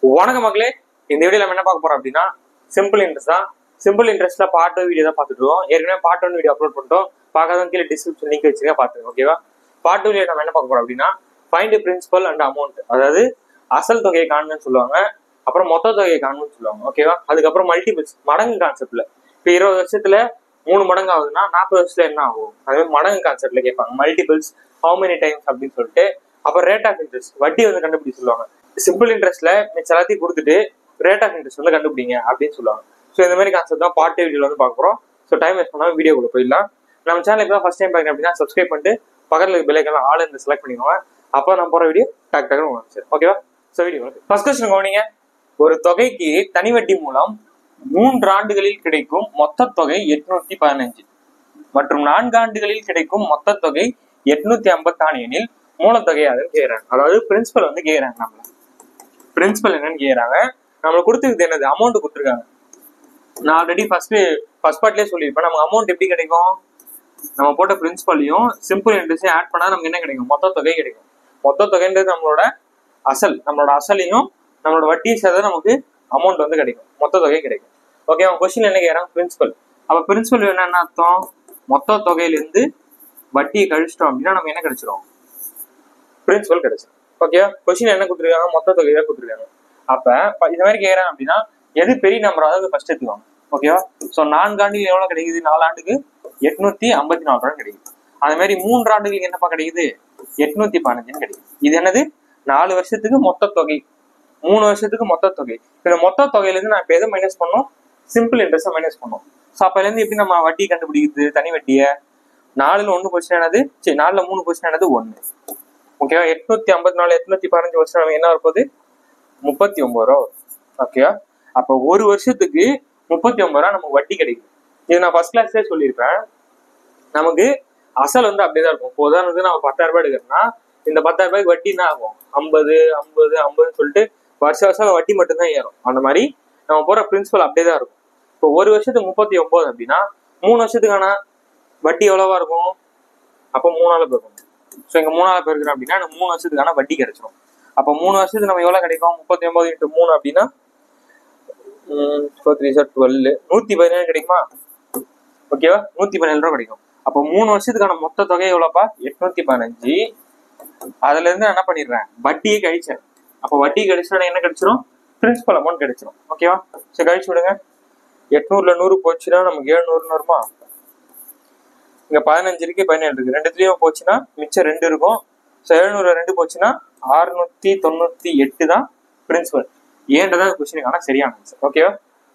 வணக்க மக்களே, இந்த வீடியோ நம்ம என்ன பார்க்க போறோம் அப்படின்னா சிம்பிள் இன்ட்ரெஸ்ட் தான். சிம்பிள் இன்ட்ரெஸ்ட்ல பார்ட் 2 வீடியோ தான் பார்த்துட்டு இருக்கோம். ஏற்கனவே பார்ட் 1 வீடியோ அப்லோட் பண்ணிட்டோம். பார்க்காதவங்க கீழே டிஸ்கிரிப்ஷன் லிங்க் வச்சிருக்கேன், பார்த்துங்க. ஓகேவா? பார்ட் 2 வீடியோ நம்ம என்ன பார்க்க போறோம் அப்படின்னா ஃபைண்ட் பிரின்சிபல் அண்ட் அமௌண்ட், அதாவது அசல் தொகையை காணுன்னு சொல்லுவாங்க, அப்புறம் மொத்த தொகையை காணுன்னு சொல்லுவாங்க. ஓகேவா? அதுக்கப்புறம் மல்டிபிள்ஸ், மடங்கு கான்செப்ட்ல. இப்போ 20 வருஷத்துல 3 மடங்கு ஆகுதுன்னா 40 வருஷத்துல என்ன ஆகும்? அதே மடங்கு கான்செப்ட்ல கேட்பாங்க. மல்டிபிள்ஸ் ஹவு மெனி டைம்ஸ் அப்படின்னு சொல்லிட்டு. அப்புறம் ரேட் ஆஃப் இன்ட்ரெஸ்ட், வட்டி வந்து கண்டுபிடிச்சு சொல்லுவாங்க. சிம்பிள் இன்ட்ரெஸ்ட்ல மிச்ச எல்லாத்தையும் கொடுத்துட்டு ரேட் ஆஃப் இன்ட்ரெஸ்ட் வந்து கண்டுபிடிங்க அப்படின்னு சொல்லுவாங்க. ஸோ இந்த மாதிரி கான்செப்ட் தான் பார்ட் 2 வீடியோல வந்து பார்க்க போறோம். ஸோ டைம் வேஸ்ட் பண்ணாம வீடியோக்குள்ள போயிடலாம். நம்ம சேனல் இப்போ ஃபர்ஸ்ட் டைம் பார்க்குறேன் அப்படின்னா சப்ஸ்கிரைப் பண்ணிட்டு பக்கத்தில் பெல் ஐக்கான ஆல் இருந்து செலக்ட் பண்ணிக்கோங்க. அப்போ நம்ம போற வீடியோ டக் டக்குன்னு உங்களுக்கு ஓகேவா? ஸோ வீடியோ ஃபர்ஸ்ட் கொஸ்டின் கவனிங்க. ஒரு தொகைக்கு தனி வட்டி மூலம் 3 ஆண்டுகளில் கிடைக்கும் மொத்த தொகை 815 மற்றும் 4 ஆண்டுகளில் கிடைக்கும் மொத்த தொகை 854 எனில் மூலத்தொகையாக கேட்கறாங்க. அதாவது பிரின்சிபல் வந்து கேட்கறாங்க. நம்மள பிரின்சிபல் என்னன்னு கேட்கறாங்க. நம்மளுக்கு கொடுத்துருக்குது என்னது? அமௌண்ட் கொடுத்துருக்காங்க. நான் ஆல்ரெடி ஃபர்ஸ்ட் பார்ட்லேயே சொல்லியிருப்பேன். நமக்கு அமௌண்ட் எப்படி கிடைக்கும்? நம்ம போட்ட பிரின்சிபலையும் சிம்பிள் இன்ட்ரெஸ்டையும் ஆட் பண்ணா நமக்கு என்ன கிடைக்கும்? மொத்த தொகை கிடைக்கும். மொத்த தொகைன்றது நம்மளோட அசலையும் நம்மளோட வட்டி சேர்த்தா நமக்கு அமௌண்ட் வந்து கிடைக்கும், மொத்த தொகை கிடைக்கும். ஓகே, அவங்க கொஸ்டின் என்ன கேட்கறாங்க? பிரின்சிபல். அப்ப பிரின்சிபல் என்ன அர்த்தம்? மொத்த தொகையிலிருந்து வட்டியை கழிச்சிட்டோம் அப்படின்னா நம்ம என்ன கிடைச்சிரும்? பிரின்சிபல் கிடைச்சிடும். ஓகே, கொஸ்டின் என்ன கொடுத்துருக்காங்க? மொத்த தொகையை கொடுத்துருக்காங்க. அப்ப இந்த மாதிரி கேட்கறாங்க அப்படின்னா எது பெரிய நம்பர், அதாவது ஃபர்ஸ்ட் எடுத்துவாங்க. ஓகேவா? ஸோ 4 ஆண்டுகள் எவ்வளவு கிடைக்குது? 4 ஆண்டுக்கு 854 ரூபாய் கிடைக்குது. அதே மாதிரி 3 ஆண்டுகளுக்கு என்னப்பா கிடைக்குது? 815 கிடைக்குது. இது என்னது? 4 வருஷத்துக்கு மொத்த தொகை, 3 வருஷத்துக்கு மொத்த தொகை. இந்த மொத்த தொகையிலிருந்து நான் இப்ப எதை மைனஸ் பண்ணோம்? சிம்பிள் இன்ட்ரெஸ்ட் மைனஸ் பண்ணோம். ஸோ அப்ப இருந்து எப்படி நம்ம வட்டி கண்டுபிடிக்குது? தனி வட்டியை 4ல் 1 போச்சுன்னா என்னது? 4ல் 3 போச்சுன்னா என்னது? 1. ஓகேவா? 854 815 வருஷம் நம்ம என்ன வரப்போகுது? 39 ரூபா. ஓகேவா? அப்ப ஒரு வருஷத்துக்கு 39 ரூபா நமக்கு வட்டி கிடைக்கும். இது நான் ஃபர்ஸ்ட் கிளாஸ்லேயே சொல்லியிருப்பேன். நமக்கு அசல் வந்து அப்படியேதான் இருக்கும். இப்போ உதாரணத்துக்கு நம்ம 10,000 ரூபாய் எடுக்கிறோம்னா இந்த 10,000 ரூபாய்க்கு வட்டி என்ன ஆகும்? 50 சொல்லிட்டு வருஷம் வட்டி மட்டும்தான் ஏறும். அந்த மாதிரி நம்ம போற பிரின்சிபல் அப்படியே தான் இருக்கும். இப்போ ஒரு வருஷத்துக்கு 39 அப்படின்னா 3 வருஷத்துக்கான வட்டி எவ்வளவா இருக்கும்? அப்போ 3ஆல பெருக்கணும். ஸோ இங்க 3ஆல பெருக்கிறோம் அப்படின்னா 3 வருஷத்துக்கான வட்டி கிடைச்சிடும். அப்போ 3 வருஷத்துக்கு நம்ம எவ்வளவு கிடைக்கும்? 39 × 3 அப்படின்னா 12 117 கிடைக்குமா? ஓகேவா? 117 ரூபா கிடைக்கும். அப்போ 3 வருஷத்துக்கான மொத்த தொகை எவ்வளோப்பா? 815. அதுல இருந்து என்ன பண்ணிடுறேன்? வட்டியை கழிச்சேன். அப்போ வட்டி கழிச்சா என்ன கிடைச்சிடும்? பிரின்சிபல் அமௌண்ட் கிடைச்சிடும். ஓகேவா? சரி, கழிச்சு விடுங்க. 800ல் 100 போச்சுன்னா நமக்கு 700 வருமா? இங்க 15 இருக்கு, 17 இருக்கு. ரெண்டுத்துலயும் போச்சுன்னா மிச்சம் 2 இருக்கும். ஸோ 700 2 போச்சுன்னா 698 தான் பிரின்சிபல். ஏன்றதான் கொஸ்டினுக்கான சரியான ஆன்சர். ஓகேவா?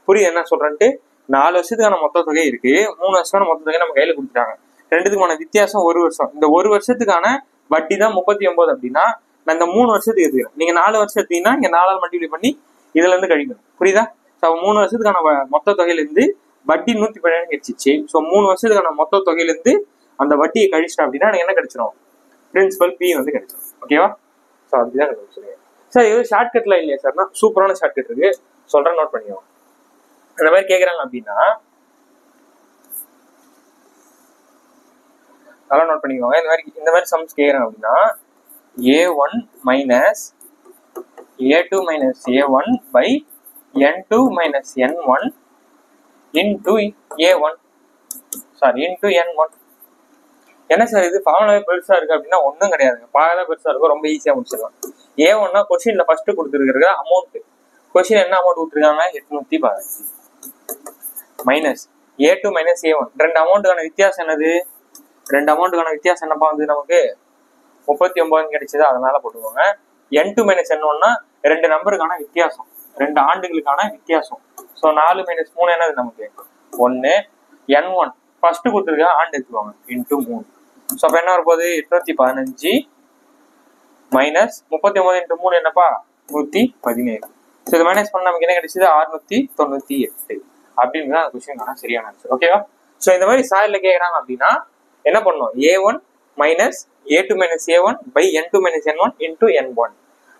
புரியுது என்ன சொல்றேன்ட்டு? 4 வருஷத்துக்கான மொத்த தொகை இருக்கு, 3 வருஷத்துக்கான மொத்த தொகை நம்ம கையில கொடுத்துட்டாங்க. ரெண்டுத்துக்கான வித்தியாசம் 1 வருஷம். இந்த 1 வருஷத்துக்கான வட்டி தான் 39 அப்படின்னா நான் இந்த 3 வருஷத்துக்கு எடுத்துக்கிறேன். நீங்க 4 வருஷம் எடுத்தீங்கன்னா இங்க 4ஆல் மல்டிப்ளை பண்ணி இதுல இருந்து கழிக்கணும். புரியுதா? ஸோ 3 வருஷத்துக்கான மொத்த தொகையிலிருந்து வட்டி 117 கிடைச்சிச்சு. ஸோ 3 வருஷத்துக்கான மொத்த தொகையிலிருந்து அந்த வட்டியை கழிச்சிட்டோம் அப்படின்னா எனக்கு என்ன கிடைச்சிடும்? பிரின்சிபல் பி வந்து கிடைச்சிடும். ஓகேவா? ஸோ அப்படிதான் சொல்லுங்க. சார் இது ஷார்ட்கட்ல இல்லையா சார்னா? சூப்பரான ஷார்ட்கட் இருக்கு, சொல்றேன், நோட் பண்ணிக்கோங்க. அந்த மாதிரி கேட்கறாங்க அப்படின்னா நல்லா நோட் பண்ணிக்கோங்க. இந்த மாதிரி சம்ஸ் கேட்கறாங்க அப்படின்னா A1 minus A2 minus A1 by N2 minus N1 into A1 into N1. என்ன சார் இது ஃபார்முலாவே பெருசா இருக்கு அப்படின்னா ஒன்றும் கிடையாதுங்க. பார்க்கதான் பெருசா இருக்கும், ரொம்ப ஈஸியா முடிச்சிடலாம். A1னா கொஸ்டின்ல ஃபர்ஸ்ட் கொடுத்துருக்கிறது அமௌண்ட். கொஸ்டின் என்ன அமௌண்ட் கொடுத்துருக்காங்க? 815 மைனஸ் A2 மைனஸ் A1. ரெண்டு அமௌண்ட்டுக்கான வித்தியாசம் என்னது? ரெண்டு அமௌண்ட்டுக்கான வித்தியாசம் என்னப்பா வந்து நமக்கு 39 கிடைச்சது, அதனால போட்டுக்கோங்க. N2 மைனஸ் N1னா 2 நம்பருக்கான வித்தியாசம், 2 ஆண்டுகளுக்கான வித்தியாசம். ஸோ 4 மைனஸ் 3 என்னது நமக்கு? 1. N1 ஃபர்ஸ்ட் கொடுத்துருக்க ஆண்டு எடுத்துக்கோங்க, இன்டூ 3. ஸோ அப்போ என்ன வரப்போகுது? 815 மைனஸ் 39 × 3 என்னப்பா? 117. ஸோ இது மைனஸ் பண்ண நமக்கு என்ன கிடைச்சது? 698 அப்படின்னு தான் கொஸ்டினுக்கான சரியான ஆன்சர். ஓகேவா? ஸோ இந்த மாதிரி சாயல்ல கேட்கறாங்க அப்படின்னா என்ன பண்ணணும்? A1 minus A2 minus A1 by N2 minus N1 into N1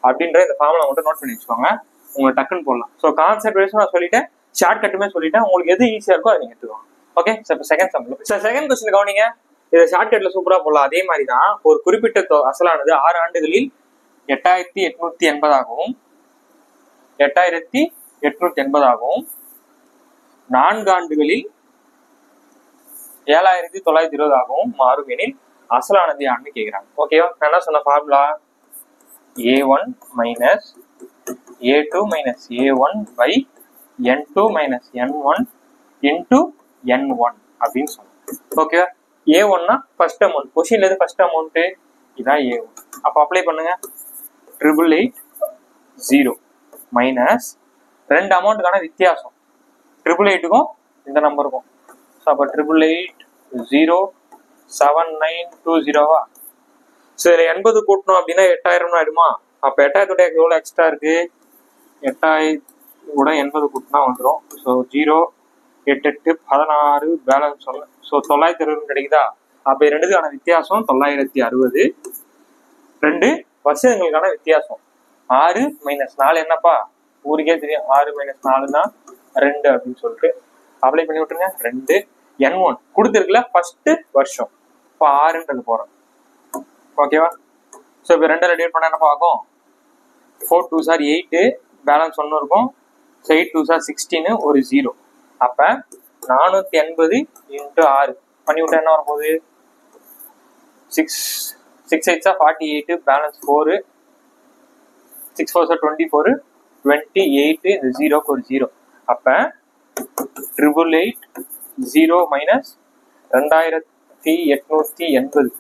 அப்படின்ற இந்த ஃபார்முலா மட்டும் நோட் பண்ணி வச்சுக்கோங்க. உங்களுக்கு டக்குன்னு போடலாம். ஸோ கான்செப்ட் வைஸ் நான் சொல்லிட்டேன், ஷார்ட் கட்டுமே சொல்லிட்டேன். உங்களுக்கு எது ஈஸியா இருக்கோ அதை நீங்க எடுத்துக்கோங்க. Okay, second sum. Second question கவனிங்க. இதை ஷார்ட்கட்ல சூப்பரா போடலாம். அதே மாதிரி தான் ஒரு குறிப்பிட்ட அசலானது 6 ஆண்டுகளில் 8880 ஆகவும் 8880 ஆகவும் 4 ஆண்டுகளில் 7920 ஆகவும் மாறும் எனில் அசலானது யாருன்னு கேட்கிறாங்க. ஓகேவா? நான் என்ன சொன்ன formula A1 minus A2 minus A1 by N2 minus N1 into N1 அப்படின்னு சொன்னோம். ஓகேவா? A1னா ஃபர்ஸ்ட் அமௌண்ட், கொஸ்டின்ல எது ஃபர்ஸ்ட் அமௌண்ட், இதான் A1. அப்போ அப்ளை பண்ணுங்க. 888 மைனஸ் ரெண்டு அமௌண்ட்டுக்கான வித்தியாசம் 888க்கும் இந்த நம்பருக்கும். ஸோ அப்போ 888 7920வா? ஸோ இதில் 80 கூட்டணும் அப்படின்னா 8000 ஆயிடுமா? அப்போ 8000 எவ்வளோ எக்ஸ்ட்ரா இருக்கு? 8000 80 கூட்டினா வந்துடும். ஸோ 0 8 8 16 பேலன்ஸ் ஒன்று. ஸோ 960 கிடைக்குதா? அப்போ ரெண்டுக்கான வித்தியாசம் 960. ரெண்டு வருஷங்களுக்கான வித்தியாசம் 6 மைனஸ் 4 என்னப்பா? ஊருக்கே தெரியும் 6 மைனஸ் 4னா 2 அப்படின்னு சொல்லிட்டு அப்ளை பண்ணி விட்டுருங்க. 2 N1 கொடுத்துருக்குல ஃபர்ஸ்ட் வருஷம். இப்போ 6ன்றது போறோம். ஓகேவா? ஸோ இப்போ 2 டிவைட் பண்ண என்னப்பா ஆகும்? 4 2s are 8, பேலன்ஸ் 1 இருக்கும். ஸோ 8 2s are 16, ஒரு 0. அப்போ 480 இன்ட்டு 6 பண்ணி விட்டா என்ன வரும்போது 6 8s are 48, balance 4, 6 4s are 24, 28, இந்த 0க்கு ஒரு 0. அப்போ 888 மைனஸ் 2880.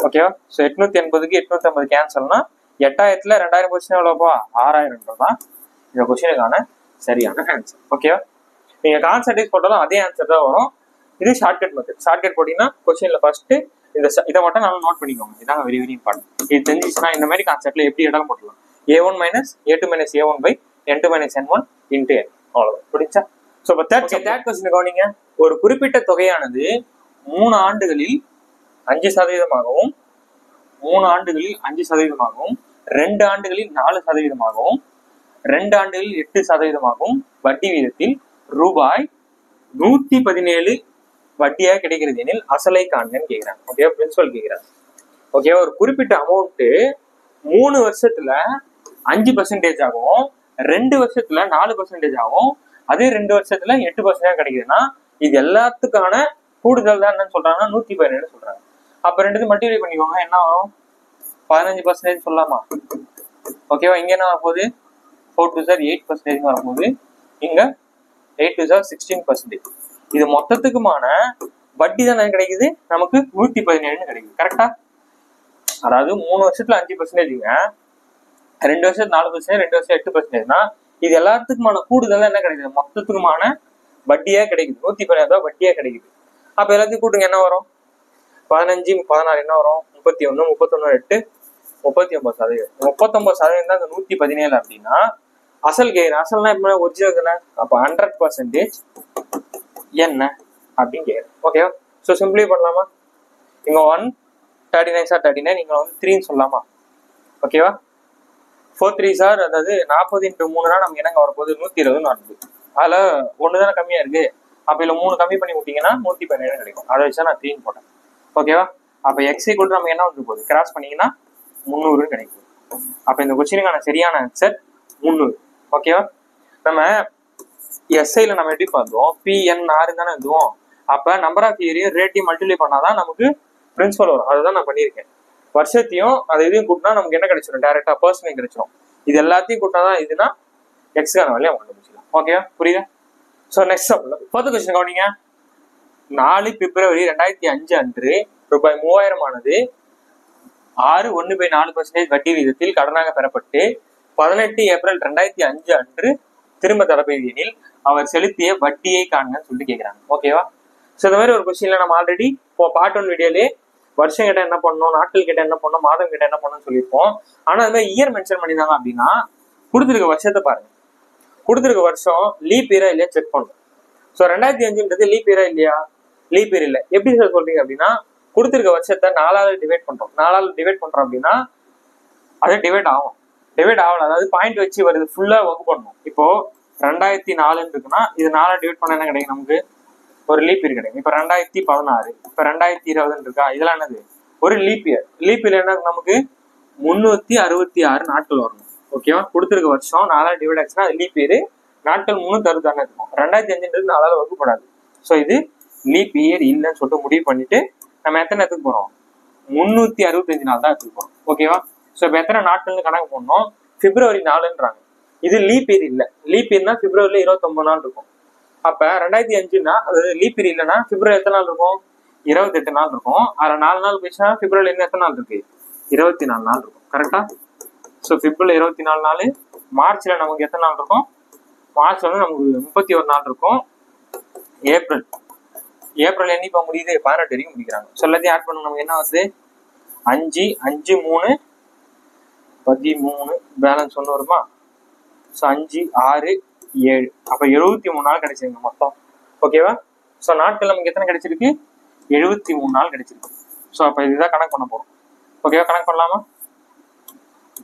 ஓகேவா? So 880க்கு 850 கேன்சல்னா 8000ல 2000 question எவ்வளோப்பா? 6000 தான் இந்த கொஸ்டினுக்கான சரியான ஆன்சர். ஓகேவா? நீங்க கான்சென்ட்ரேட் போட்டாலும் அதே ஆன்சர் தான் வரும். இது ஷார்ட்கட் மெத்தட். ஷார்ட்கட் போட்டீங்கன்னா கொஸ்டின்ல ஃபர்ஸ்ட் இதை மட்டும் நல்லா நோட் பண்ணிக்கோங்க. இதான் வெரி வெரி இம்பார்ட்டன்ட். இது தெரிஞ்சிச்சுன்னா இந்த மாதிரி கான்செப்ட்ல எப்படி இடம் போட்டலாம்? A1 minus A2 minus A1 by N2 minus N1 into N. அவ்வளவுதான். புரிஞ்சா? ஸோ இப்போ தேர்ட் கொஸ்டின் கவனிங்க. ஒரு குறிப்பிட்ட தொகையானது 3 ஆண்டுகளில் 5%, 3 ஆண்டுகளில் 5%, 2 ஆண்டுகளில் 4%, 2 ஆண்டுகளில் 8%, வட்டி வீதத்தில் ரூபாய் 117 வட்டியாக கிடைக்கிறது எனில் அசலை காண்கன்னு கேட்கிறாங்க. ஓகே, பிரின்சிபல் கேட்கிறாங்க. ஓகே, ஒரு குறிப்பிட்ட அமௌண்ட் 3 வருஷத்துல 5% ஆகும், 2 வருஷத்துல 4% ஆகும், அதே 2 வருஷத்துல 8% கிடைக்குதுன்னா இது எல்லாத்துக்கான கூடுதல் தான் என்னன்னு சொல்றாங்கன்னா 117 சொல்றாங்க. அப்ப ரெண்டு மல்டிப்ளை பண்ணிக்கோங்க, என்ன வரும்? 15% சொல்லலாமா? ஓகேவா? இங்க என்ன வரப்போகுது? 4 2s are 8% வரும்போது இங்க 8 2s are 16%. இது மொத்தத்துக்குமான வட்டி தான் கிடைக்குது, நமக்கு 117 கிடைக்குது. கரெக்டா? அதாவது 3 வருஷத்துல 5%, 2 வருஷத்துல 4%, 2 வருஷம் 8%னா இது எல்லாத்துக்குமான கூடுதல் என்ன கிடைக்குது? மொத்தத்துக்குமான வட்டியா கிடைக்குது. 117 வட்டியா கிடைக்குது. அப்ப எல்லாத்தையும் கூட்டுங்க, என்ன வரும்? 15 16 என்ன வரும்? 31 31 8 39%. 39% தான் 117 அப்படின்னா அசல் கேக்குறேன். அசல்னா இப்ப ஒரிஜினல் தானே. அப்ப 100% என்ன அப்படின்னு கேக்குறேன். ஓகேவா? ஸோ சிம்பிளி பண்ணலாமா? இங்க 1 39 சார் 39, நீங்க 3ன்னு சொல்லலாமா? ஓகேவா? 4 3 சார், அதாவது 40 × 3னா நமக்கு என்னங்க வரப்போகுது? 120 வருது. அதுல 1 தானே கம்மியா இருக்கு. அப்ப இதுல 3 கம்மி பண்ணி விட்டீங்கன்னா 117 கிடைக்கும். அதை வச்சா நான் 3 போட்டேன். ஓகேவா? அப்ப x = நமக்கு என்ன வந்து போகுது? கிராஸ் பண்ணீங்கன்னா 300 கிடைக்கும். அப்ப இந்த கொஸ்டினுக்கான சரியான ஆன்சர் 300. ஓகேவா? நம்ம எஸ்ஐல நம்ம எப்படி பார்த்தோம்? PNR தானே இதுவும். அப்ப நம்பர் ஆஃப் இயரையும் ரேட்டையும் மல்டிப்ளை பண்ணாதான் நமக்கு பிரின்சிபல் வரும். அதுதான் நான் பண்ணியிருக்கேன். வருஷத்தையும் அதை இதையும் கூட்டினா நமக்கு என்ன கிடைச்சிடும்? டைரக்டா பர்சனல் கிடைச்சிடும். இது எல்லாத்தையும் கூட்டினாதான் இதுனா எக்ஸ்கான வேலையை அவங்க கண்டுபிடிச்சிடலாம். ஓகேவா? புரியுதா? ஸோ நெக்ஸ்ட் ஃபர்ஸ்ட் கொஸ்டின் கவனிங்க. 4 பிப்ரவரி 2005 அன்று ரூபாய் 3000 ஆனது 6.1/4% வட்டி விகிதத்தில் கடனாக பெறப்பட்டு 18 ஏப்ரல் 2005 அன்று திரும்ப தரப்பது எனில் அவர் செலுத்திய வட்டியை காண்கன்னு சொல்லிட்டு கேட்கிறாங்க. ஓகேவா? ஸோ இந்த மாதிரி ஒரு கொஸ்டின்ல நம்ம ஆல்ரெடி இப்போ பார்ட் 1 வீடியோலே வருஷம் கேட்ட என்ன பண்ணணும், நாட்கள் கேட்ட என்ன பண்ணணும், மாதம் கேட்ட என்ன பண்ணணும்னு சொல்லியிருப்போம். ஆனா அது மாதிரி இயர் மென்ஷன் பண்ணியிருந்தாங்க அப்படின்னா கொடுத்துருக்க வருஷத்தை பாருங்க. கொடுத்துருக்க வருஷம் லீப் இயரா இல்லையா செக் பண்ணும். ஸோ 2005ன்றது லீப் இயரா இல்லையா? லீப் இயர் இல்லை. எப்படி சார் சொல்றீங்க அப்படின்னா கொடுத்துருக்க வருஷத்தை 4ஆல் டிவைட் பண்றோம். 4ஆல் டிவைட் பண்றோம் அப்படின்னா அது டிவைட் ஆகும். டிவைட் ஆகல, அதாவது பாயிண்ட் வச்சு வருது, ஃபுல்லா ஒர்க் பண்ணணும். இப்போ 2004 இருக்குன்னா இது 4 டிவைட் பண்ண என்ன கிடைக்கும்? நமக்கு ஒரு லீப் இயர் கிடைக்கும். இப்போ 2016, இப்போ 2020 இருக்கா, இதெல்லாம் என்னது? ஒரு லீப் இயர். லீப் இயர் என்ன? நமக்கு 366 நாட்கள் வரணும். ஓகேவா? கொடுத்துருக்க வருஷம் 4ஆல் டிவைட் ஆச்சுன்னா அது லீப் இயர். நாட்கள் 360 இருக்கும். 2005 4ஆல் வகுப்படாது. ஸோ இது லீப் இயர் இல்லைன்னு சொல்லிட்டு முடிவு பண்ணிட்டு நம்ம எத்தனை எடுத்துக்க போறோம்? 365 நாள் தான் எடுத்துக்க போறோம். ஓகேவா? ஸோ இப்போ எத்தனை நாட்கள்னு கணக்கு பண்ணோம்? பிப்ரவரி 4ன்றாங்க. இது லீப் இயர் இல்லை. லீப் இயர்னா பிப்ரவரியில 29 நாள் இருக்கும். அப்ப 2005னா அது லீப் இயர் இல்லைன்னா பிப்ரவரி எத்தனை நாள் இருக்கும்? 28 நாள் இருக்கும். அதுல 4 நாள் போயிடுச்சுன்னா பிப்ரவரியில இருந்து எத்தனை நாள் இருக்கு? 24 நாள் இருக்கும். கரெக்டா? ஸோ பிப்ரவரி 24 நாள். மார்ச்ல நமக்கு எத்தனை நாள் இருக்கும்? மார்ச்ல வந்து நமக்கு 31 நாள் இருக்கும். ஏப்ரல் என்னைக்கு முடியுது? 18 வரைக்கும் முடிக்கிறாங்க. ஸோ எல்லாத்தையும் ஆட் பண்ண நமக்கு என்ன வருது? 5 5 3 13 பேலன்ஸ் 1 வருமா? ஸோ 5 6 7 அப்ப 73 நாள் கிடைச்சிருக்கு மொத்தம். ஓகேவா? ஸோ நாட்கள் நமக்கு எத்தனை கிடைச்சிருக்கு? 73 நாள் கிடைச்சிருக்கு. ஸோ அப்ப இதுதான் கணக்கு பண்ண போறோம். ஓகேவா? கணக்கு பண்ணலாமா?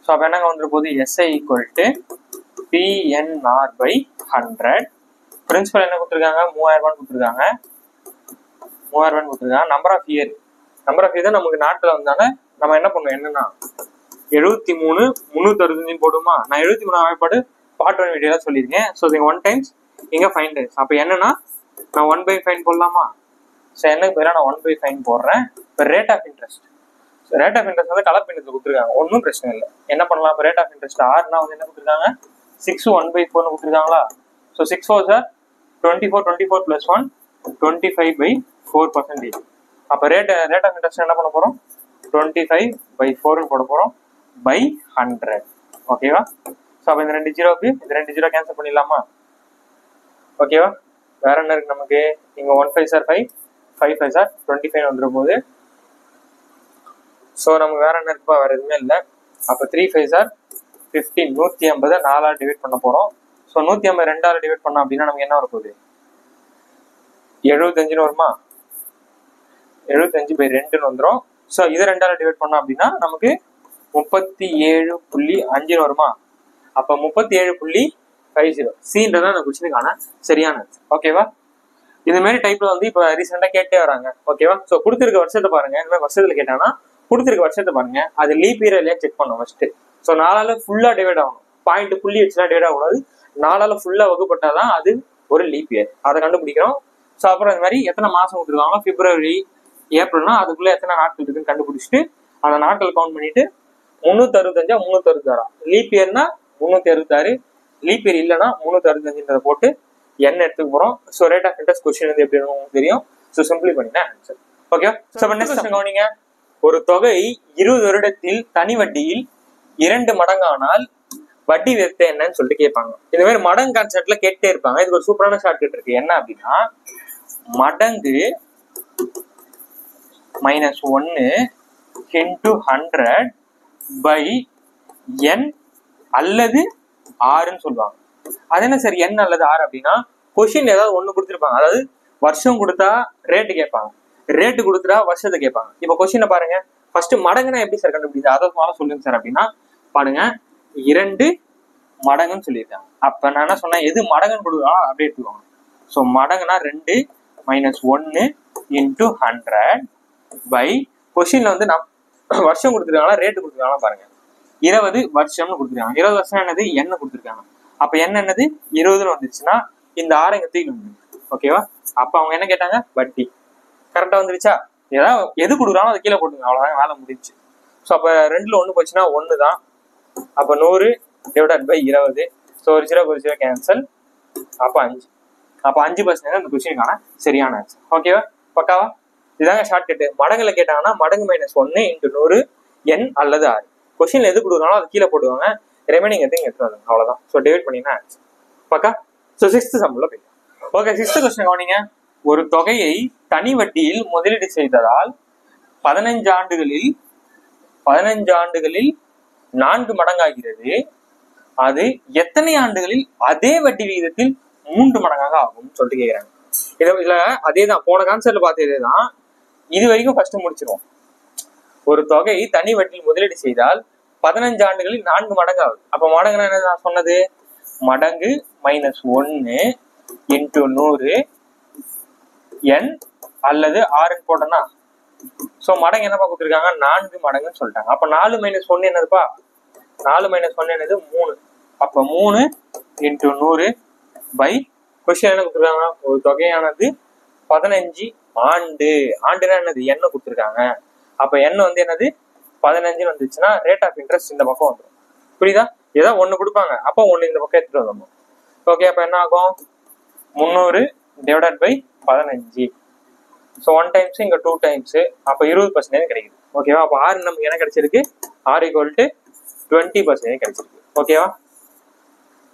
ஸோ அப்ப என்னங்க வந்துட்டு போகுது? SI = PNR/100. பிரின்சிபல் என்ன கொடுத்துருக்காங்க? 3000 கொடுத்துருக்காங்க. 3000 கொடுத்துருக்காங்க. நம்பர் ஆஃப் இயர் தான் நமக்கு நாட்கள் வந்தாங்க. நம்ம என்ன பண்ணுவோம்? என்னன்னா 73 365 போடுமா? நான் 73 வாய்ப்பாடு பார்ட் 1 வீடியோல சொல்லியிருக்கேன். ஸோ இது 1 டைம்ஸ் இங்க 5 டைம்ஸ். அப்ப என்னன்னா நான் 1/5 போடலாமா? ஸோ என்னக்கு பதிலாக நான் 1/5 போடுறேன். இப்போ ரேட் ஆஃப் இன்ட்ரெஸ்ட் வந்து கலர் பின்னத்தில் கொடுத்துருக்காங்க. ஒன்றும் பிரச்சனை இல்லை. என்ன பண்ணலாம்? இப்போ ரேட் ஆஃப் இன்ட்ரெஸ்ட் ஆர்னா வந்து என்ன கொடுத்துருக்காங்க? 6 1/4 கொடுத்துருக்காங்களா? So 6 4 sir 24 24 + 1 25/4%. அப்போ ரேட் ஆஃப் இன்ட்ரெஸ்ட் என்ன பண்ண போறோம்? 25/4 போட போறோம் by 100. ஓகேவா? ஸோ அப்போ இந்த 2 ஜீரோக்கு இந்த 2 ஜீரோ கேன்சல் பண்ணிடலாமா? ஓகேவா? வேற என்ன இருக்கு நமக்கு? இங்க 1 5 சார் 5 5 5 சார் 25 வந்துடும் போது. ஸோ நமக்கு வேற என்ன இருக்குப்பா? வேற எதுவுமே இல்லை. அப்போ 3 5 சார் 15 150 4ஆல் டிவைட் பண்ண போறோம். ஸோ 150 2ஆல் டிவைட் பண்ணோம் அப்படின்னா நமக்கு என்ன வரப்போகுது? 75 வருமா? 75/2 வந்துடும். ஸோ இதை 2ஆல் டிவைட் பண்ணோம் அப்படின்னா நமக்கு 37.5 வருமா? அப்ப 37.50 சீன்றதான் அந்த கொஸ்டினுக்கான சரியான ஆன்சர். ஓகேவா? இது மாதிரி டைப்ல வந்து இப்ப ரீசெண்டா கேட்டே வராங்க. ஓகேவா? ஸோ கொடுத்துருக்க வருஷத்தை பாருங்க. இந்த மாதிரி வருஷத்துல கேட்டாங்கன்னா கொடுத்துருக்க வருஷத்தை பாருங்க. அது லீப் இயர் இல்லையா செக் பண்ணும் ஃபர்ஸ்ட். ஸோ 4ஆல ஃபுல்லா டிவைட் ஆகணும். பாயிண்ட் புள்ளி வச்சுலாம் டிவைட் ஆகக்கூடாது. 4ஆல ஃபுல்லா வகுப்பட்டாதான் அது ஒரு லீப் இயர். அதை கண்டுபிடிக்கிறோம். ஸோ அப்புறம் இந்த மாதிரி எத்தனை மாசம் கொடுத்துருக்காங்க? பிப்ரவரி ஏப்ரல்னா அதுக்குள்ள எத்தனை நாட்கள் இருக்குன்னு கண்டுபிடிச்சிட்டு அந்த நாட்கள் கவுண்ட் பண்ணிட்டு 365 366 லீப் இயர்னா 366, லீப் இயர் இல்லைன்னா 365 போட்டு என்ன எடுத்துக்க போறோம். So rate of interest question வந்து எப்படி உங்களுக்கு தெரியும். ஸோ சிம்பிளி பண்ணினா ஆன்சர். ஓகே. ஸோ நெக்ஸ்ட் கவனிங்க. ஒரு தொகை 20 வருடத்தில் தனி வட்டியில் 2 மடங்கானால் வட்டி விகிதத்தை என்னன்னு சொல்லிட்டு கேட்பாங்க. இந்த மாதிரி மடங்கு கான்செப்ட்ல கேட்டே இருப்பாங்க. இதுக்கு ஒரு சூப்பரான ஷார்ட்கட் இருக்கு. என்ன அப்படின்னா மடங்கு -1 × 100/n அல்லது 6ன்னு சொல்லுவாங்க. அது என்ன சார் n அல்லது 6 அப்படின்னா கொஸ்டின் ஏதாவது ஒண்ணு கொடுத்துருப்பாங்க. அதாவது வருஷம் கொடுத்தா ரேட்டு கேட்பாங்க, ரேட்டு கொடுத்துட்டா வருஷத்தை கேட்பாங்க. இப்ப கொஸ்டினை பாருங்க. ஃபர்ஸ்ட் மடங்குனா எப்படி சார் கண்டுபிடிச்சது? அதை சொல்லுங்க சார் அப்படின்னா பாருங்க 2 மடங்குன்னு சொல்லியிருக்காங்க. அப்ப நான் என்ன சொன்னேன்? எது மடங்குன்னு கொடுக்குறோம் அப்படி எடுத்துக்கோங்க. ஸோ மடங்குனா 2 - 1 × 100 கொஸ்டின்ல வந்து நான் வருஷம் கொடுத்துருக்காங்களா ரேட்டு கொடுத்துருக்காங்களா பாருங்க. 20 வருஷம்னு கொடுத்துருக்காங்க. 20 வருஷம் என்னது என்ன கொடுத்துருக்காங்க. அப்ப என்னது 20ன்னு வந்துருச்சுன்னா இந்த 6 இங்க தூக்கி வந்துருக்கு. ஓகேவா? அப்ப அவங்க என்ன கேட்டாங்க? வட்டி. கரெக்டா வந்துருச்சா? ஏதாவது எது கொடுக்குறாங்களோ அதை கீழே போட்டுங்க. அவ்வளவுதான், வேலை முடிஞ்சு. ஸோ அப்ப 2ல 1 போச்சுன்னா 1 தான். அப்ப 100 / 20. ஸோ ஒரு 0 கேன்சல். அப்ப 5. அப்ப 5% அந்த கொஸ்டினுக்கான சரியான ஆன்சர். ஓகேவா? பக்காவா? இதாங்க ஷார்ட் கட்டு. மடங்குல கேட்டாங்கன்னா மடங்கு -1 × 100 n அல்லது 6. கொஸ்டின்ல எது கொடுக்குறாங்களோ அது கீழே போடுவாங்க. ரிமைனிங் எடுத்து வந்தாங்க. அவ்வளவுதான். ஸோ டிவைட் பண்ணினா ஆன்சர். பக்கா? ஸோ 6th சம்ல போயிடும். ஓகே. 6th கொஸ்டின் கவனிங்க. ஒரு தொகையை தனி வட்டியில் முதலீடு செய்ததால் 15 ஆண்டுகளில் 4 மடங்காகிறது. அது எத்தனை ஆண்டுகளில் அதே வட்டி விகிதத்தில் 3 மடங்காக ஆகும் சொல்லிட்டு கேட்கிறாங்க. இதுல அதேதான் போன கான்செப்ட்ல பார்த்ததேதான். இது வரைக்கும் ஃபர்ஸ்ட் முடிச்சிருவோம். ஒரு தொகை தனி வட்டியில் முதலீடு செய்தால் 15 ஆண்டுகளில் 4 மடங்கு ஆகுது. அப்ப மடங்குனா என்ன நான் சொன்னது? மடங்கு -1 × 100 n அல்லது 6ன்னு போட்டோம்னா சோ மடங்கு என்னப்பா கொடுத்துருக்காங்க? 4 மடங்குன்னு சொல்லிட்டாங்க. அப்ப 4 - 1 என்னதுப்பா? 4 - 1 என்னது 3. அப்ப 3 × 100 பை கொஸ்டின் என்ன கொடுத்துருக்காங்க, ஒரு தொகையானது 15 ஆண்டு. ஆண்டுனா என்னது, எண்ணு கொடுத்துருக்காங்க. அப்ப எண்ணு வந்து என்னது 15 வந்துச்சுன்னா ரேட் ஆஃப் இன்ட்ரெஸ்ட் இந்த பக்கம் வந்துடும். புரியுதா? ஏதாவது ஒண்ணு கொடுப்பாங்க, அப்போ ஒண்ணு இந்த பக்கம் எடுத்துட்டு வந்துடணும். ஓகே, அப்ப என்ன ஆகும், 300 / 15. ஸோ 1 டைம்ஸ் இங்க 2 டைம்ஸ், அப்ப 20% கிடைக்குது. ஓகேவா? அப்ப R நமக்கு என்ன கிடைச்சிருக்கு, R = 20% கிடைச்சிருக்கு. ஓகேவா?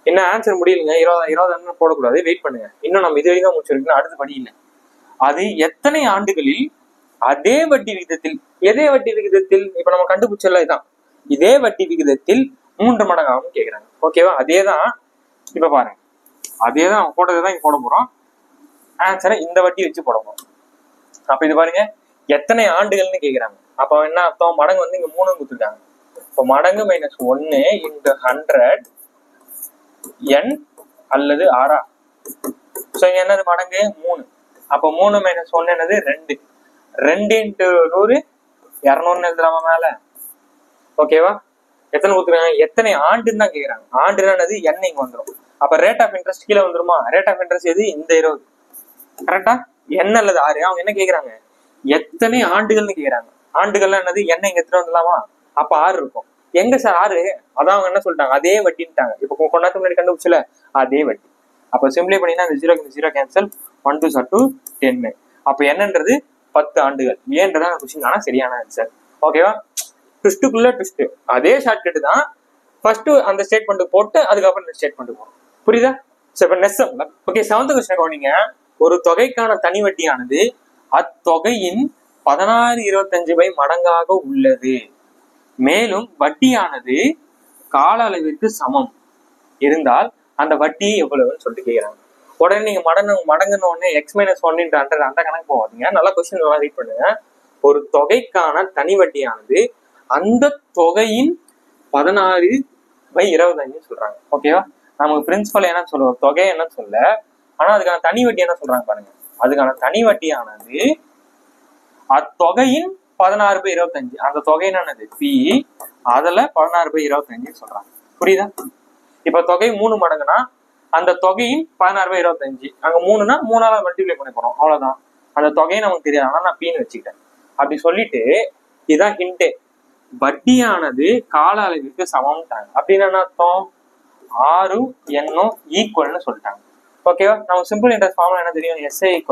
என்ன ஆன்சர் முடியலங்க, 20 போடக்கூடாது, வெயிட் பண்ணுங்க. இன்னும் நம்ம இது வரைக்கும் தான் முடிச்சிருக்கோம், அடுத்த படி இல்லை. அது எத்தனை ஆண்டுகளில் அதே வட்டி விகிதத்தில், எதே வட்டி விகிதத்தில், இப்ப நம்ம கண்டுபிடிச்சல இதான், இதே வட்டி விகிதத்தில் 3 மடங்கு ஆகும் கேட்கிறாங்க. ஓகேவா? அதேதான் இப்ப பாருங்க, அதேதான் போட்டதுதான் இங்க போட போறோம். ஆன்சரை இந்த வட்டி வச்சு போட போறோம். அப்ப இது பாருங்க, எத்தனை ஆண்டுகள்னு கேக்குறாங்க. அப்ப என்ன அர்த்தம், மடங்கு வந்து இங்க 3 கொடுத்துருக்காங்க. இப்ப மடங்கு -1 × 100 n அல்லது ஆரா. சோ இங்க என்னது மடங்கு 3. அப்ப 3 - 1 என்னது 2. 2 × 100 200 எழுதலாமா மேல? ஓகேவா? எத்தனை கொடுத்துருக்காங்க, எத்தனை ஆண்டுன்னு தான் கேக்குறாங்க. ஆண்டுனா என்னது, n இங்க வந்துடும். அப்ப ரேட் ஆஃப் இன்ட்ரெஸ்ட் கீழே வந்துருமா? ரேட் ஆஃப் இன்ட்ரெஸ்ட் எது, இந்த 20. கரெக்டா? n அல்லது R. அவங்க என்ன கேக்குறாங்க, எத்தனை ஆண்டுகள்னு கேக்குறாங்க. ஆண்டுகள்லாம் என்னது, n இங்க எடுத்துட்டு வந்துடலாமா? அப்ப R இருக்கும். எங்க சார் R? அதான் அவங்க என்ன சொல்லிட்டாங்க, அதே வட்டின்ட்டாங்க. இப்ப கொண்டாத்து முன்னாடி கண்டுபிடிச்சல, அதே வட்டி. அப்ப சிம்பிளை பண்ணினா இந்த 0 கேன்சல், 1 2 2 10. அப்ப என்னன்றது 10 ஆண்டுகள். ஏன்றதான் கொஸ்டின் ஆனா சரியான ஆன்சர். ஓகேவா? ட்விஸ்டுக்குள்ள ட்விஸ்ட். அதே ஷார்ட்கட் தான், ஃபர்ஸ்ட் அந்த ஸ்டேட்மெண்ட் போட்டு அதுக்கப்புறம் இந்த ஸ்டேட்மெண்ட் போகும். புரியுதா? இப்ப நெக்ஸ்ட் ஓகே, 7th கொஸ்டின் கவனிங்க. ஒரு தொகைக்கான தனி வட்டியானது அத்தொகையின் 16/25 மடங்காக உள்ளது. மேலும் வட்டியானது கால அளவிற்கு சமம் இருந்தால் அந்த வட்டி எவ்வளவுன்னு சொல்லிட்டு கேட்கிறாங்க. உடனே நீங்க மடங்குன உடனே x - 1 × 100 அந்த கணக்கு போகாதீங்க. நல்லா கொஸ்டின் நல்லா ரீட் பண்ணுங்க. ஒரு தொகைக்கான தனி வட்டியானது அந்த தொகையின் 16/25 சொல்றாங்க. ஓகேவா? நமக்கு பிரின்சிபல் என்ன சொல்லுவோம், தொகை என்ன சொல்ல, ஆனா அதுக்கான தனி வட்டி என்ன சொல்றாங்க பாருங்க. அதுக்கான தனி வட்டியானது அத்தொகையின் 16/25. அந்த தொகை என்னது P, அதுல 16/25 சொல்றாங்க. புரியுதா? இப்ப தொகை 3 மடங்குனா அந்த தொகையின் 16/25. அங்க 3னா 3ஆல மல்டிப்ளை பண்ணி போறோம், அவ்வளவுதான். அந்த தொகையை நமக்கு தெரியாது, ஆனா நான் Pன்னு வச்சுக்கிட்டேன். அப்படி சொல்லிட்டு இதுதான் ஹிண்டே, வட்டியானது கால அளவிற்கு சமம்ட்டாங்க. அப்படின்னு என்ன அர்த்தம், R N ஈக்குவல்னு சொல்லிட்டாங்க. ஓகேவா? நம்ம சிம்பிள் இன்ட்ரெஸ்ட் ஃபார்முலா என்ன தெரியும், SI =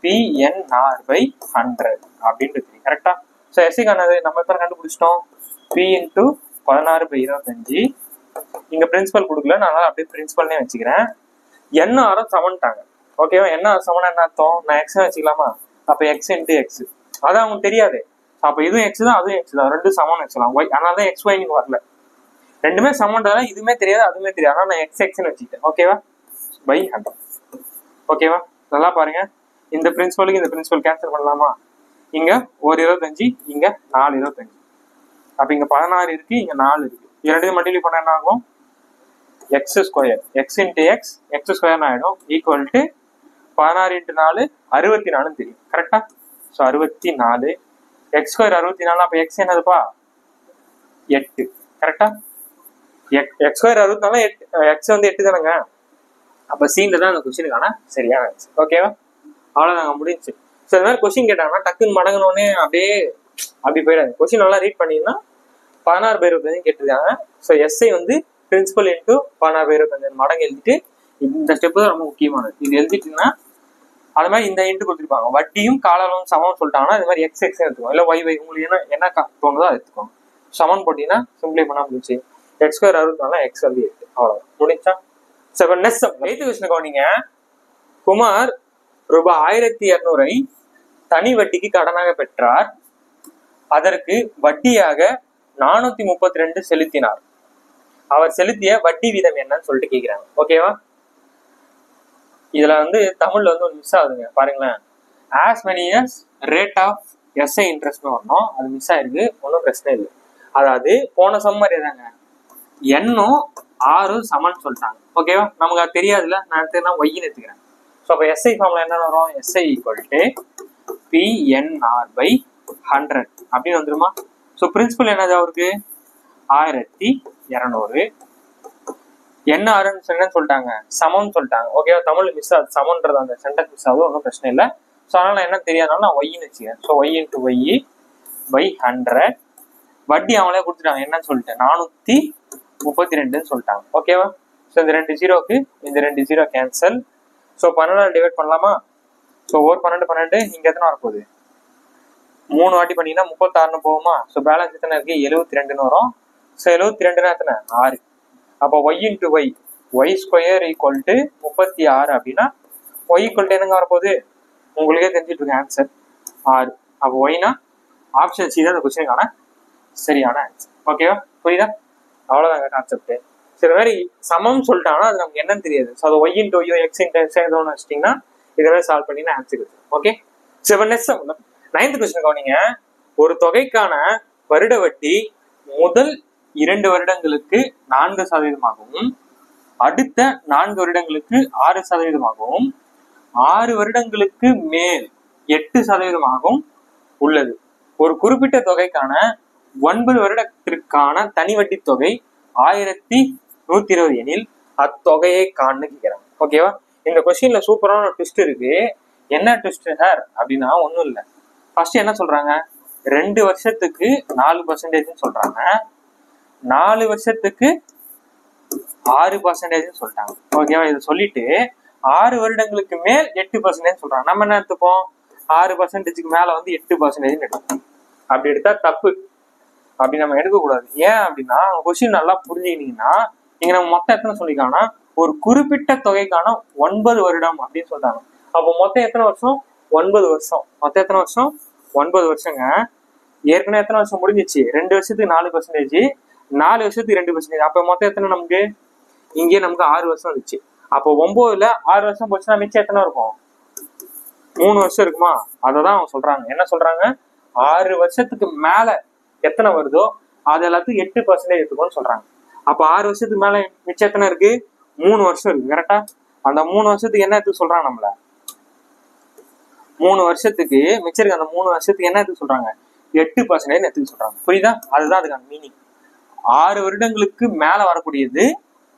PNR/100 அப்படின்ட்டு தெரியும். கரெக்டா? ஸோ SI கானது நம்ம எப்ப கண்டுபிடிச்சிட்டோம், P × 16/25. இங்க பிரின்சிபல் கொடுக்கல, நான் அப்படியே பிரின்சிபல்னே வச்சுக்கிறேன். NR சமன்ட்டாங்க. ஓகேவா? NR சமன் என்ன அர்த்தம், நான் X வச்சுக்கலாமா? அப்ப X × X, அதான் அவங்களுக்கு தெரியாது. அப்ப இதுவும் X தான், அதுவும் X தான், ரெண்டும் சமம்னு வச்சுக்கலாம். Y, அதனாலதான் XY நீங்க வரல. ரெண்டுமே சமன்றதால இதுவுமே தெரியாது அதுவுமே தெரியாது, ஆனா நான் XX வச்சுக்கிட்டேன். ஓகேவா? by 100. ஓகேவா? நல்லா பாருங்க, இந்த பிரின்சிபலுக்கு இந்த பிரின்சிபல் கேன்சல் பண்ணலாமா? இங்க ஒரு 25, இங்க 4 25. அப்ப இங்க 16 இருக்கு, இங்க 4 இருக்கு. இரண்டையும் மல்டிப்ளை பண்ண என்ன ஆகும், x², x × x, x² ஆயிடும், ஈக்குவல் டு 16 × 4 64 தெரியும். கரெக்டா? So 64, x² 64. அப்ப x என்னதுப்பா, 8. கரெக்டா? x² 64, x வந்து 8 தானேங்க. அப்ப சீன்ல தான் அந்த கொஸ்டினுக்கான சரியான ஆன்சர். ஓகேவா? அவ்வளவுதாங்க, முடிஞ்சு. ஸோ இந்த மாதிரி கொஸ்டின் கேட்டாங்கன்னா டக்குன்னு மடங்கினோடனே அப்படி போயிடாது. கொஸ்டின் நல்லா ரீட் பண்ணீங்கன்னா 16/25 கேட்டிருக்காங்க. ஸோ SI வந்து பிரின்சிபல் × 16/25 மடங்கு எழுதிட்டு, இந்த ஸ்டெப் தான் ரொம்ப முக்கியமானது. இது எழுதிட்டீங்கன்னா அது மாதிரி இந்த இன்ட்டு கொடுத்துருப்பாங்க. வட்டியும் காலம் சமம் சொல்லிட்டாங்கன்னா இது மாதிரி XX எடுத்துக்கோங்க, இல்லை YY உங்களுக்கு என்ன தோணுதோ அதை எடுத்துக்கோங்க. சமன் போட்டீங்கன்னா சிம்பிளை பண்ணா முடிச்சு. x² 64, x வந்து 8. அவ்வளவுதான், முடிச்சா. நெக்ஸ்ட் 8th கொஸ்டின் கவனிங்க. குமார் ரூபாய் 1200 தனி வட்டிக்கு கடனாக பெற்றார். அதற்கு வட்டியாக 432 செலுத்தினார். அவர் செலுத்திய வட்டி வீதம் என்னன்னு சொல்லிட்டு கேட்கிறாங்க. ஓகேவா? இதுல வந்து தமிழ்ல வந்து ஒரு மிஸ் ஆகுதுங்க, பாருங்களேன். as many as rate of SI interest வரணும், அது மிஸ் ஆயிருக்கு, ஒன்றும் பிரச்சனை இல்லை. அதாவது போன சம்மர் ஏதாங்க, என்னும் ஆறும் சமன்னு சொல்லிட்டாங்க. ஓகேவா? நமக்கு அது தெரியாதுல்ல, நான் எடுத்துக்கிறேன் ஒய்ன்னு எடுத்துக்கிறேன். ஸோ அப்போ SI ஃபார்முலா என்ன வரும், SI = PNR/100 அப்படின்னு வந்துருமா? ஸோ பிரின்சிபல் என்னது அவருக்கு, 1200. என்ன ஆரம்பிச்சுன்னு சொல்லிட்டாங்க, சமம்னு சொல்லிட்டாங்க. ஓகேவா, தமிழ் மிஸ் ஆகுது, சமன்றது அந்த சென்டென்ஸ் மிஸ் ஆகுது, ஒன்றும் பிரச்சனை இல்லை. ஸோ அதனால என்ன தெரியாதனால நான் ஒய்ன்னு வச்சுக்கேன். So Y into Y by 100. வட்டி அவங்களே கொடுத்துட்டாங்க என்னன்னு சொல்லிட்டு 432 சொல்லிட்டாங்க. ஓகேவா, ஸோ இந்த 2 ஜீரோக்கு இந்த 2 ஜீரோ கேன்சல். ஸோ 12 டிவைட் பண்ணலாமா? ஸோ ஒரு 12 12 இங்க எத்தனை வரப்போகுது? 3 வாட்டி பண்ணீங்கன்னா 36 போகுமா? ஸோ பேலன்ஸ் எத்தனை இருக்கு? 72 வரும். ஸோ 72 எத்தனை? 6. அப்போ Y into Y Y square equal to 36 அப்படின்னா ஒய் ஈக்குவல் டு என்னங்க வரப்போகுது? உங்களுக்கே தெரிஞ்சிட்டு இருக்கு ஆன்சர் 6. அப்போ ஒய்னா ஆப்ஷன் சி தான் இந்த கொஸ்டினுக்கான சரியான ஆன்சர். ஓகேவா, புரியுதா? அவ்வளோதாங்க கான்செப்ட். சரி, மாதிரி சமம் சொல்லிட்டாங்கன்னா அது நமக்கு என்னன்னு தெரியாது. ஸோ அது ஒய் இன்ட்டு ஒய்யோ எக்ஸ் இன்ட்டு எக்ஸ் எதோன்னு வச்சிட்டிங்கன்னா இதெல்லாம் சால்வ் பண்ணி ஆன்சர் இருக்கு. ஓகே, 9th கொஸ்டின் கவனிங்க. ஒரு தொகைக்கான வருட வட்டி முதல் 2 வருடங்களுக்கு 4%, அடுத்த 4 வருடங்களுக்கு 6%, 6 வருடங்களுக்கு மேல் 8% உள்ளது. ஒரு குறிப்பிட்ட தொகைக்கான 9 வருடத்திற்கான தனி வட்டி தொகை 1120 எனில் அத்தொகையை காணு கேட்கிறாங்க. ஓகேவா, இந்த கொஸ்டின்ல சூப்பரான ஒரு ட்விஸ்ட் இருக்கு. என்ன ட்விஸ்ட் சார் அப்படின்னா ஒன்றும் இல்லை. ஃபர்ஸ்ட் என்ன சொல்றாங்க, 2 வருஷத்துக்கு 4% சொல்றாங்க, 4 வருஷத்துக்கு 6% சொல்லிட்டாங்க. ஓகேவா, இதை சொல்லிட்டு 6 வருடங்களுக்கு மேல் 8% சொல்றாங்க. நம்ம என்ன எடுத்துப்போம்? 6%க்கு மேல வந்து 8% எடுப்போம். அப்படி எடுத்தா தப்பு, அப்படி நம்ம எடுக்கக்கூடாது. ஏன் அப்படின்னா கொஸ்டின் நல்லா புரிஞ்சுக்கிட்டீங்கன்னா இங்க நம்ம மொத்தம் எத்தனை சொல்லிக்காங்கன்னா ஒரு குறிப்பிட்ட தொகைக்கான 9 வருடம் அப்படின்னு சொல்றாங்க. அப்போ மொத்தம் எத்தனை வருஷம்? 9 வருஷம். மொத்தம் எத்தனை வருஷம்? 9 வருஷங்க. ஏற்கனவே எத்தனை வருஷம் முடிஞ்சிச்சு? 2 வருஷத்துக்கு 4%, 4 வருஷத்துக்கு 2%. அப்ப மொத்தம் எத்தனை நமக்கு? இங்கே நமக்கு 6 வருஷம் இருந்துச்சு. அப்போ 9ல 6 வருஷம் போச்சுன்னா மிச்சம் எத்தனை இருக்கும்? 3 வருஷம் இருக்குமா? அததான் அவங்க சொல்றாங்க. என்ன சொல்றாங்க? 6 வருஷத்துக்கு மேல எத்தனை வருதோ அது எல்லாத்துக்கும் 8% எடுத்துக்கோன்னு சொல்றாங்க. அப்ப 6 வருஷத்துக்கு மேல மிச்சம் எத்தனை இருக்கு? 3 வருஷம் இருக்கு. கரெக்டா? அந்த 3 வருஷத்துக்கு என்ன எடுத்து சொல்றாங்க? நம்மள 3 வருஷத்துக்கு மிச்சம் இருக்கு. அந்த 3 வருஷத்துக்கு என்ன எடுத்து சொல்றாங்க? 8% எடுத்து சொல்றாங்க. புரியுதா? அதுதான் அதுக்கான மீனிங். 6 வருடங்களுக்கு மேல வரக்கூடியது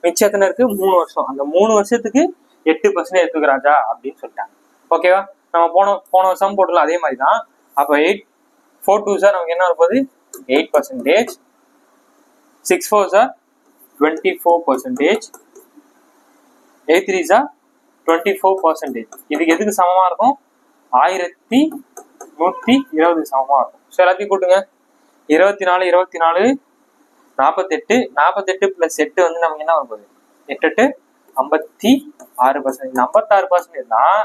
மிச்சம் எத்தனை இருக்கு? 3 வருஷம். அந்த 3 வருஷத்துக்கு 8% எடுத்துக்கிறாஜா அப்படின்னு சொல்லிட்டாங்க. ஓகேவா, நம்ம போன வருஷம் போட்டுலாம் அதே மாதிரி தான். அப்ப 8 4 2 சார் நமக்கு என்ன வரப்போகுது? 8%. 6 4 சார் 24%. 8 3 சார் 24%. இதுக்கு எதுக்கு சமமா இருக்கும்? 1120 சமமா இருக்கும். ஸோ எல்லாத்தையும் கூட்டுங்க. 24 24 48 48 பிளஸ் 8 வந்து நமக்கு என்ன வரப்போகுது? 8 8 56%. 56% தான்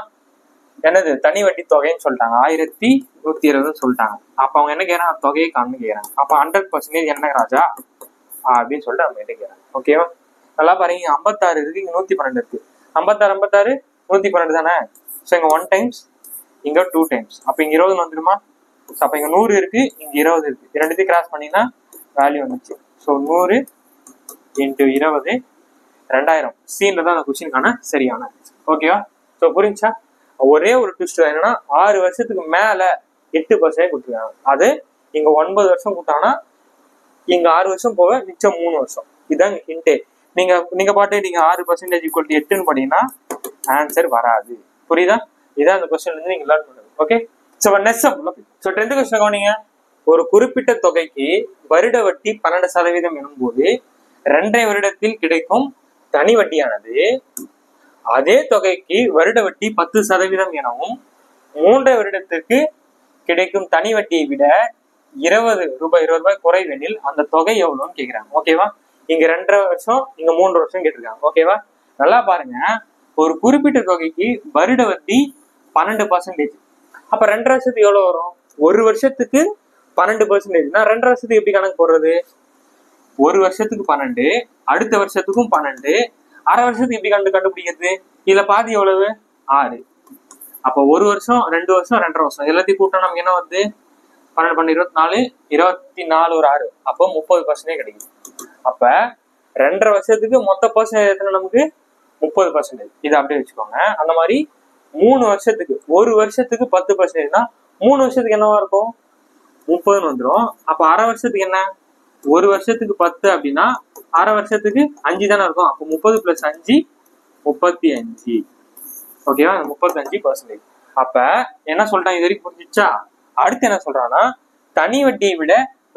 என்னது? தனி வட்டி தொகைன்னு சொல்லிட்டாங்க. 1120 சொல்லிட்டாங்க. அப்ப அவங்க என்ன கேட்கறாங்க? தொகையை காணு கேட்கறாங்க. அப்ப 100% என்ன ராஜா அப்படின்னு சொல்லிட்டு நம்ம என்ன கேட்கறாங்க. ஓகேவா, நல்லா பாருங்க. 56 இருக்கு, இங்க 112 இருக்கு. 56 56 112 தானே. ஸோ இங்க 1 டைம்ஸ், இங்க 2 டைம்ஸ். அப்ப இங்க 20 வந்துருமா? அப்ப இங்க 100 இருக்கு, இங்க 20 இருக்கு. ரெண்டுத்தையும் கிராஸ் பண்ணினா வேல்யூ வந்துச்சு. ஸோ 100 × 20 2000. சீன்ல தான் அந்த கொஸ்டினுக்கான சரியான. ஓகேவா, ஸோ புரிஞ்சா? ஒரே ஒரு ட்விஸ்ட் என்னன்னா 6 வருஷத்துக்கு மேல 8% கொடுத்துருக்காங்க. அது இங்க 9 வருஷம் கொடுத்தாங்கன்னா இங்க 6 வருஷம் போக மிச்சம் 3 வருஷம். இதுதான் ஹிண்டே. நீங்க பாட்டு நீங்க 6% = 8ன்னு படிங்கன்னா ஆன்சர் வராது. புரியுதா? இதான் அந்த கொஸ்டின்ல இருந்து நீங்க லேர்ன் பண்ணுங்க. Okay, so next so 10th question கவனிங்க. ஒரு குறிப்பிட்ட தொகைக்கு வருட வட்டி 12% எனும்போது 2 வருடத்தில் கிடைக்கும் தனி வட்டியானது அதே தொகைக்கு வருட வட்டி 10% எனவும் 3 வருடத்திற்கு கிடைக்கும் தனி வட்டியை விட 20 ரூபாய் குறைவெனில் அந்த தொகை எவ்வளவுன்னு கேட்கிறாங்க. ஓகேவா, இங்க 2 வருஷம், இங்க 3 வருஷம் கேட்டிருக்காங்க. ஓகேவா, நல்லா பாருங்க. ஒரு குறிப்பிட்ட தொகைக்கு வருட வட்டி 12%. அப்ப 2 வருஷத்துக்கு எவ்வளவு வரும்? 1 வருஷத்துக்கு 12%. 2 வருஷத்துக்கு எப்படி கணக்கு போடுறது? 1 வருஷத்துக்கு 12, அடுத்த வருஷத்துக்கும் 12, அரை வருஷத்துக்கு எப்படி கண்டுபிடிக்கிறது? இதுல பாதி எவ்வளவு? 6. அப்ப 1 வருஷம், 2 வருஷம், 2.5 வருஷம் எல்லாத்தையும் கூட்டம் நமக்கு என்ன வருது? 12 24 24 ஒரு 6. அப்போ 30% கிடைக்கும். அப்ப 2.5 வருஷத்துக்கு மொத்த பர்சன்டேஜ் எத்தனை நமக்கு? 30%. இதை அப்படியே வச்சுக்கோங்க. அந்த மாதிரி 3 வருஷத்துக்கு, 1 வருஷத்துக்கு 10%, 3 வருஷத்துக்கு என்னவா இருக்கும்? 30 வந்துடும். அப்ப அரை வருஷத்துக்கு என்ன? ஒரு வருஷத்துக்கு 10 அப்படின்னா அரை வருஷத்துக்கு 5 தானே இருக்கும். அப்போ 30 + 5 35. ஓகேவா? 35%. அப்ப என்ன சொல்றான், இது வரைக்கும் புரிஞ்சிச்சா? அடுத்து என்ன சொல்றான்னா, தனி வட்டியை விட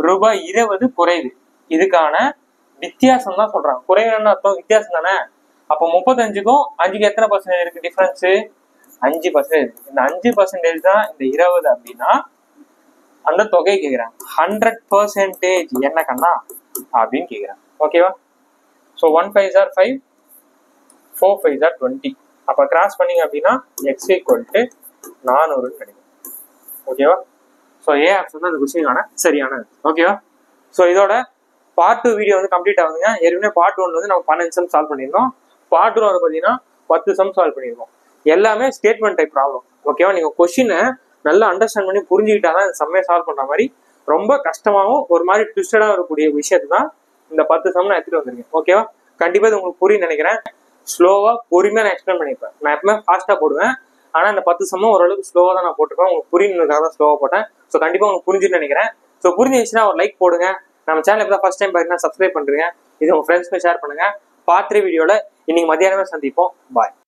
ரூபாய் 20 குறைவு. இதுக்கான வித்தியாசம் தான் சொல்றாங்க. குறைவுன்னு அர்த்தம் வித்தியாசம் தானே. அப்போ 35க்கும் 5க்கும் எத்தனை பர்சன்டேஜ் இருக்கு டிஃபரன்ஸ்? 5%. இந்த 5% தான் இந்த 20 அப்படின்னா அந்த தொகை கேட்கிறாங்க. 100% என்ன கண்ணா அப்படின்னு கேட்கிறாங்க. ஓகேவா? So 1 5s are 5, 4 5s are 20. அப்ப கிராஸ் பண்ணீங்க அப்படின்னா x = 400 கிடைக்கும். ஓகேவா? ஸோ ஏ ஆப்ஷன் தான் இந்த கொஸ்டினுக்கான சரியானது. ஓகேவா? ஸோ இதோட பார்ட் 2 வீடியோ வந்து கம்ப்ளீட் ஆகுதுங்க. ஏற்கனவே பார்ட் 1 வந்து நம்ம 12 சம் சால்வ் பண்ணியிருந்தோம். பார்ட் 2 வந்து பார்த்தீங்கன்னா 10 சம் சால்வ் பண்ணியிருக்கோம். எல்லாமே ஸ்டேட்மெண்ட் டைப் ப்ராப்ளம். ஓகேவா? நீங்க கொஸ்டினை நல்லா அண்டர்ஸ்டாண்ட் பண்ணி புரிஞ்சுக்கிட்டாதான் இந்த சம்மே சால்வ் பண்ற மாதிரி ரொம்ப கஷ்டமாகவும் ஒரு மாதிரி ட்விஸ்டடா இருக்கக்கூடிய விஷயத்தை தான் இந்த 10 சம் நான் எடுத்துட்டு வந்திருக்கேன். ஓகேவா? கண்டிப்பா இது உங்களுக்கு புரியும் நினைக்கிறேன். ஸ்லோவா பொறுமையா நான் எக்ஸ்பிளைன் பண்ணிருப்பேன். நான் எப்பவுமே ஃபாஸ்டா போடுவேன். ஆனா இந்த 10 சம்மும் ஓரளவுக்கு ஸ்லோவா தான் நான் போட்டிருப்பேன். உங்களுக்கு புரியுறதுக்காக தான் ஸ்லோவா போட்டேன். ஸோ கண்டிப்பா உங்களுக்கு புரிஞ்சுன்னு நினைக்கிறேன். ஸோ புரிஞ்சிச்சுன்னா ஒரு லைக் போடுங்க. நம்ம சேனல் இப்போ ஃபர்ஸ்ட் டைம் பார்த்தீங்கன்னா சப்ஸ்கிரைப் பண்ணுறேங்க. இது உங்க ஃப்ரெண்ட்ஸ்க்கு ஷேர் பண்ணுங்க. பார்ட் 3 வீடியோல இன்னைக்கு மத்தியானமே சந்திப்போம். பாய்.